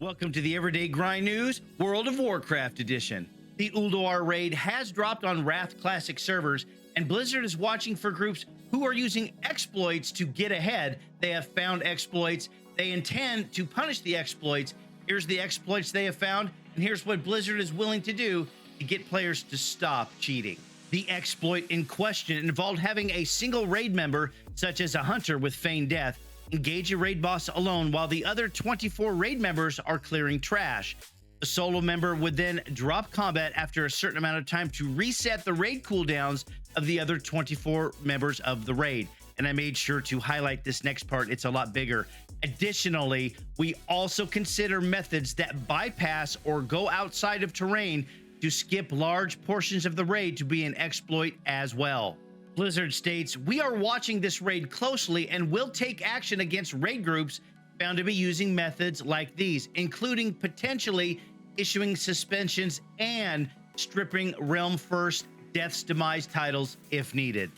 Welcome to the Everyday Grind News, World of Warcraft edition. The Ulduar raid has dropped on Wrath Classic servers, and Blizzard is watching for groups who are using exploits to get ahead. They have found exploits. They intend to punish the exploits. Here's the exploits they have found, and here's what Blizzard is willing to do to get players to stop cheating. The exploit in question involved having a single raid member, such as a hunter with feigned death, engage a raid boss alone while the other 24 raid members are clearing trash. The solo member would then drop combat after a certain amount of time to reset the raid cooldowns of the other 24 members of the raid. And I made sure to highlight this next part. It's a lot bigger. Additionally, we also consider methods that bypass or go outside of terrain to skip large portions of the raid to be an exploit as well. Blizzard states, "We are watching this raid closely and will take action against raid groups found to be using methods like these, including potentially issuing suspensions and stripping Realm First Death's Demise titles if needed."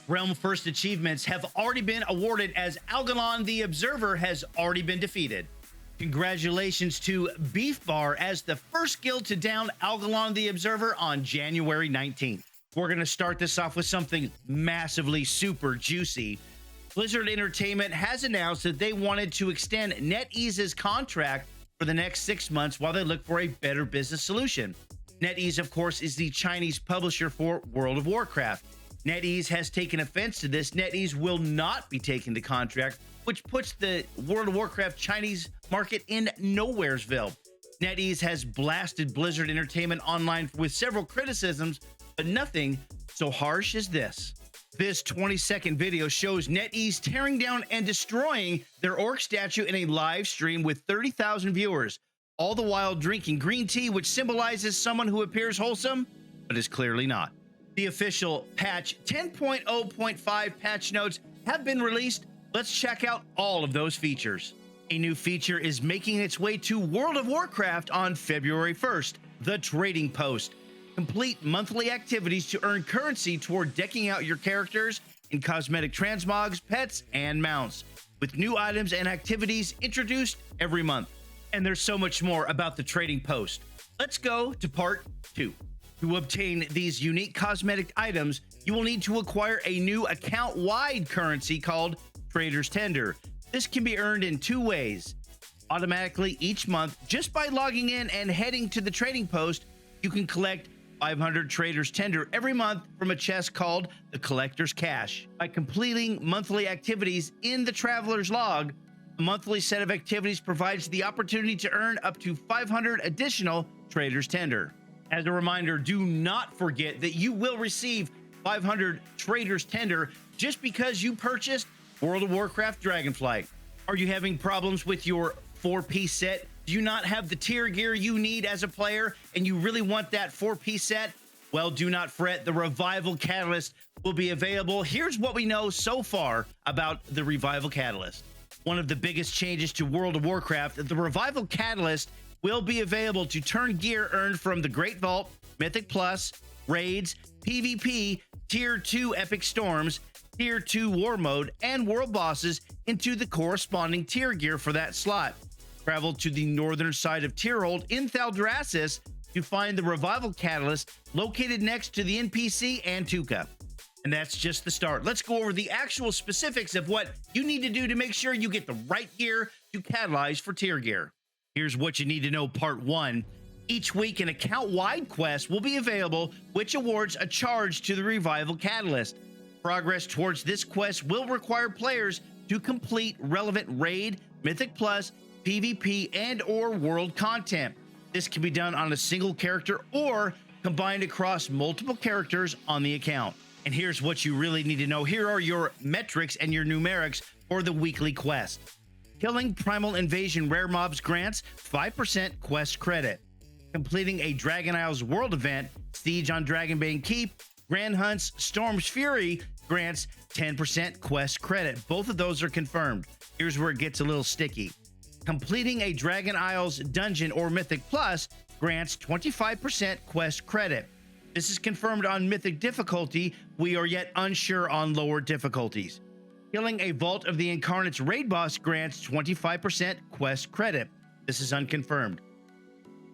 Realm First achievements have already been awarded as Algalon the Observer has already been defeated. Congratulations to Beef Bar as the first guild to down Algalon the Observer on January 19th. We're going to start this off with something massively super juicy. Blizzard Entertainment has announced that they wanted to extend NetEase's contract for the next 6 months while they look for a better business solution. NetEase, of course, is the Chinese publisher for World of Warcraft. NetEase has taken offense to this. NetEase will not be taking the contract, which puts the World of Warcraft Chinese market in Nowheresville. NetEase has blasted Blizzard Entertainment online with several criticisms, but nothing so harsh as this. This 20-second video shows NetEase tearing down and destroying their orc statue in a live stream with 30,000 viewers, all the while drinking green tea, which symbolizes someone who appears wholesome, but is clearly not. The official patch 10.0.5 patch notes have been released. Let's check out all of those features. A new feature is making its way to World of Warcraft on February 1st, the Trading Post. Complete monthly activities to earn currency toward decking out your characters in cosmetic transmogs, pets, and mounts, with new items and activities introduced every month. And there's so much more about the Trading Post. Let's go to part 2. To obtain these unique cosmetic items, you will need to acquire a new account-wide currency called Trader's Tender. This can be earned in 2 ways. Automatically each month, just by logging in and heading to the Trading Post, you can collect 500 Trader's Tender every month from a chest called the Collector's Cache. By completing monthly activities in the Traveler's Log, a monthly set of activities provides the opportunity to earn up to 500 additional Trader's Tender. As a reminder, do not forget that you will receive 500 Trader's Tender just because you purchased World of Warcraft Dragonflight. Are you having problems with your 4-piece set? Do you not have the tier gear you need as a player and you really want that 4-piece set? Well, do not fret. The Revival Catalyst will be available. Here's what we know so far about the Revival Catalyst. One of the biggest changes to World of Warcraft, the Revival Catalyst will be available to turn gear earned from the Great Vault, Mythic Plus, Raids, PvP, Tier 2 Epic Storms, Tier 2 War Mode, and World Bosses into the corresponding tier gear for that slot. Travel to the northern side of Tyrhold in Thaldraszus to find the Revival Catalyst located next to the NPC Antuka. And that's just the start. Let's go over the actual specifics of what you need to do to make sure you get the right gear to catalyze for tier gear. Here's what you need to know, part 1. Each week, an account-wide quest will be available, which awards a charge to the Revival Catalyst. Progress towards this quest will require players to complete relevant Raid, Mythic Plus, PvP, and or world content. This can be done on a single character or combined across multiple characters on the account. And here's what you really need to know. Here are your metrics and your numerics for the weekly quest. Killing Primal Invasion rare mobs grants 5% quest credit. Completing a Dragon Isles world event, Siege on Dragonbane Keep, Grand Hunt's Storm's Fury grants 10% quest credit. Both of those are confirmed. Here's where it gets a little sticky. Completing a Dragon Isles dungeon or Mythic Plus grants 25% quest credit. This is confirmed on Mythic difficulty. We are yet unsure on lower difficulties. Killing a Vault of the Incarnate's raid boss grants 25% quest credit. This is unconfirmed.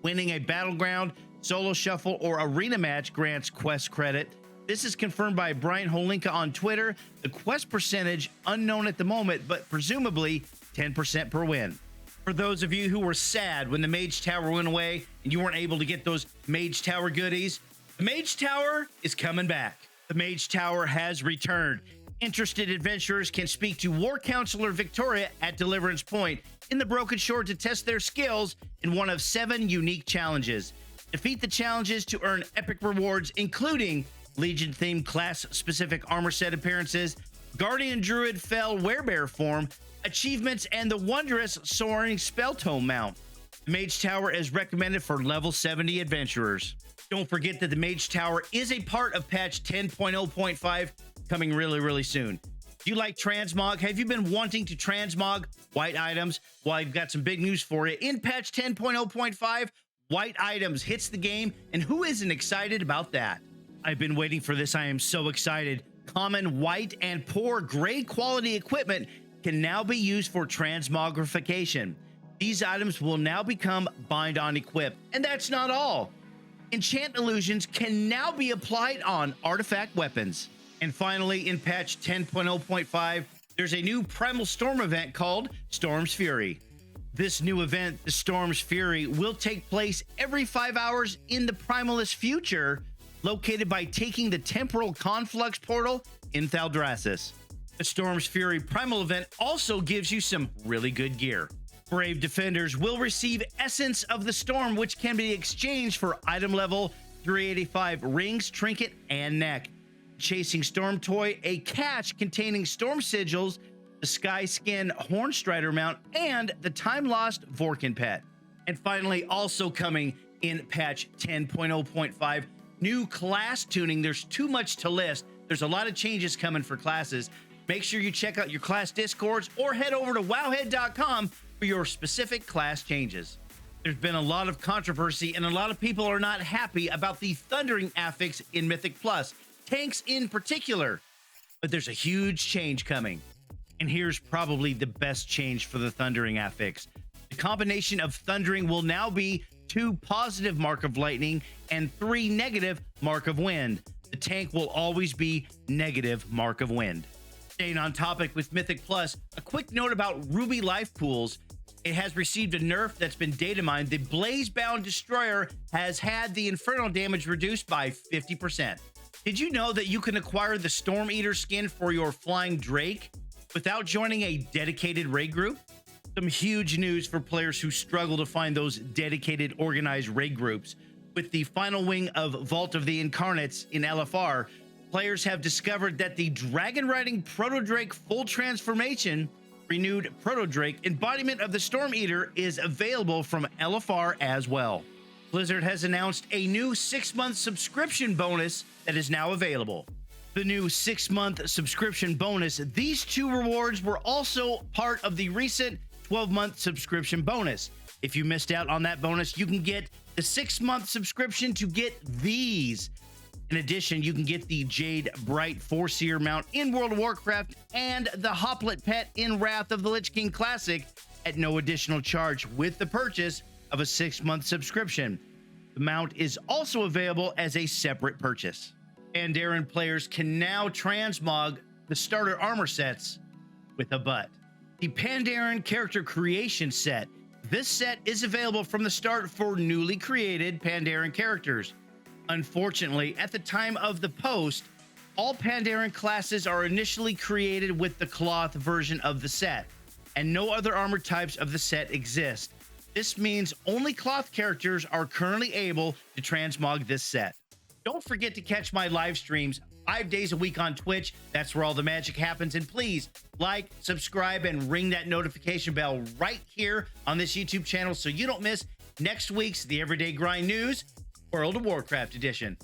Winning a battleground, solo shuffle, or arena match grants quest credit. This is confirmed by Brian Holinka on Twitter. The quest percentage unknown at the moment, but presumably 10% per win. For those of you who were sad when the Mage Tower went away and you weren't able to get those Mage Tower goodies, the Mage Tower is coming back. The Mage Tower has returned. Interested adventurers can speak to War Counselor Victoria at Deliverance Point in the Broken Shore to test their skills in one of 7 unique challenges. Defeat the challenges to earn epic rewards, including Legion-themed class-specific armor set appearances, Guardian Druid Fell Werebear form, achievements, and the wondrous Soaring Spell Tome mount. The Mage Tower is recommended for level 70 adventurers. Don't forget that the Mage Tower is a part of patch 10.0.5 coming really soon. If you like Transmog, have you been wanting to transmog white items? Well, I've got some big news for you. In patch 10.0.5, white items hits the game, and who isn't excited about that? I've been waiting for this. I am so excited. Common white and poor gray quality equipment can now be used for transmogrification. These items will now become bind on equip. And that's not all. Enchant illusions can now be applied on artifact weapons. And finally, in patch 10.0.5, there's a new Primal Storm event called Storm's Fury. This new event, the Storm's Fury, will take place every 5 hours in the Primalist future, located by taking the Temporal Conflux portal in Thaldraszus. The Storm's Fury Primal event also gives you some really good gear. Brave Defenders will receive Essence of the Storm, which can be exchanged for item level 385 rings, trinket, and neck. Chasing Storm Toy, a cache containing Storm Sigils, the Sky Skin Hornstrider mount, and the Time Lost Vorkin pet. And finally, also coming in patch 10.0.5, new class tuning. There's too much to list. There's a lot of changes coming for classes. Make sure you check out your class discords or head over to wowhead.com for your specific class changes. There's been a lot of controversy and a lot of people are not happy about the Thundering affix in Mythic Plus, tanks in particular, but there's a huge change coming. And here's probably the best change for the Thundering affix. The combination of Thundering will now be 2 positive Mark of Lightning and 3 negative Mark of Wind. The tank will always be negative Mark of Wind. Staying on topic with Mythic Plus, a quick note about Ruby Life Pools. It has received a nerf that's been data mined. The Blazebound Destroyer has had the Inferno damage reduced by 50%. Did you know that you can acquire the Storm Eater skin for your Flying Drake without joining a dedicated raid group? Some huge news for players who struggle to find those dedicated organized raid groups. With the final wing of Vault of the Incarnates in LFR, players have discovered that the Dragon Riding Proto-Drake full transformation, renewed Proto-Drake embodiment of the Storm Eater, is available from LFR as well. Blizzard has announced a new 6-month subscription bonus that is now available. The new 6-month subscription bonus, these 2 rewards were also part of the recent 12-month subscription bonus. If you missed out on that bonus, you can get the 6-month subscription to get these. In addition, you can get the Jade Bright 4-Seer mount in World of Warcraft and the Hoplet pet in Wrath of the Lich King Classic at no additional charge with the purchase of a 6-month subscription. The mount is also available as a separate purchase. Pandaren players can now transmog the starter armor sets with a butt. The Pandaren Character Creation Set. This set is available from the start for newly created Pandaren characters. Unfortunately, at the time of the post, all Pandaren classes are initially created with the cloth version of the set, and no other armor types of the set exist. This means only cloth characters are currently able to transmog this set. Don't forget to catch my live streams 5 days a week on Twitch. That's where all the magic happens. And please like, subscribe, and ring that notification bell right here on this YouTube channel so you don't miss next week's The Everyday Grind News World of Warcraft edition.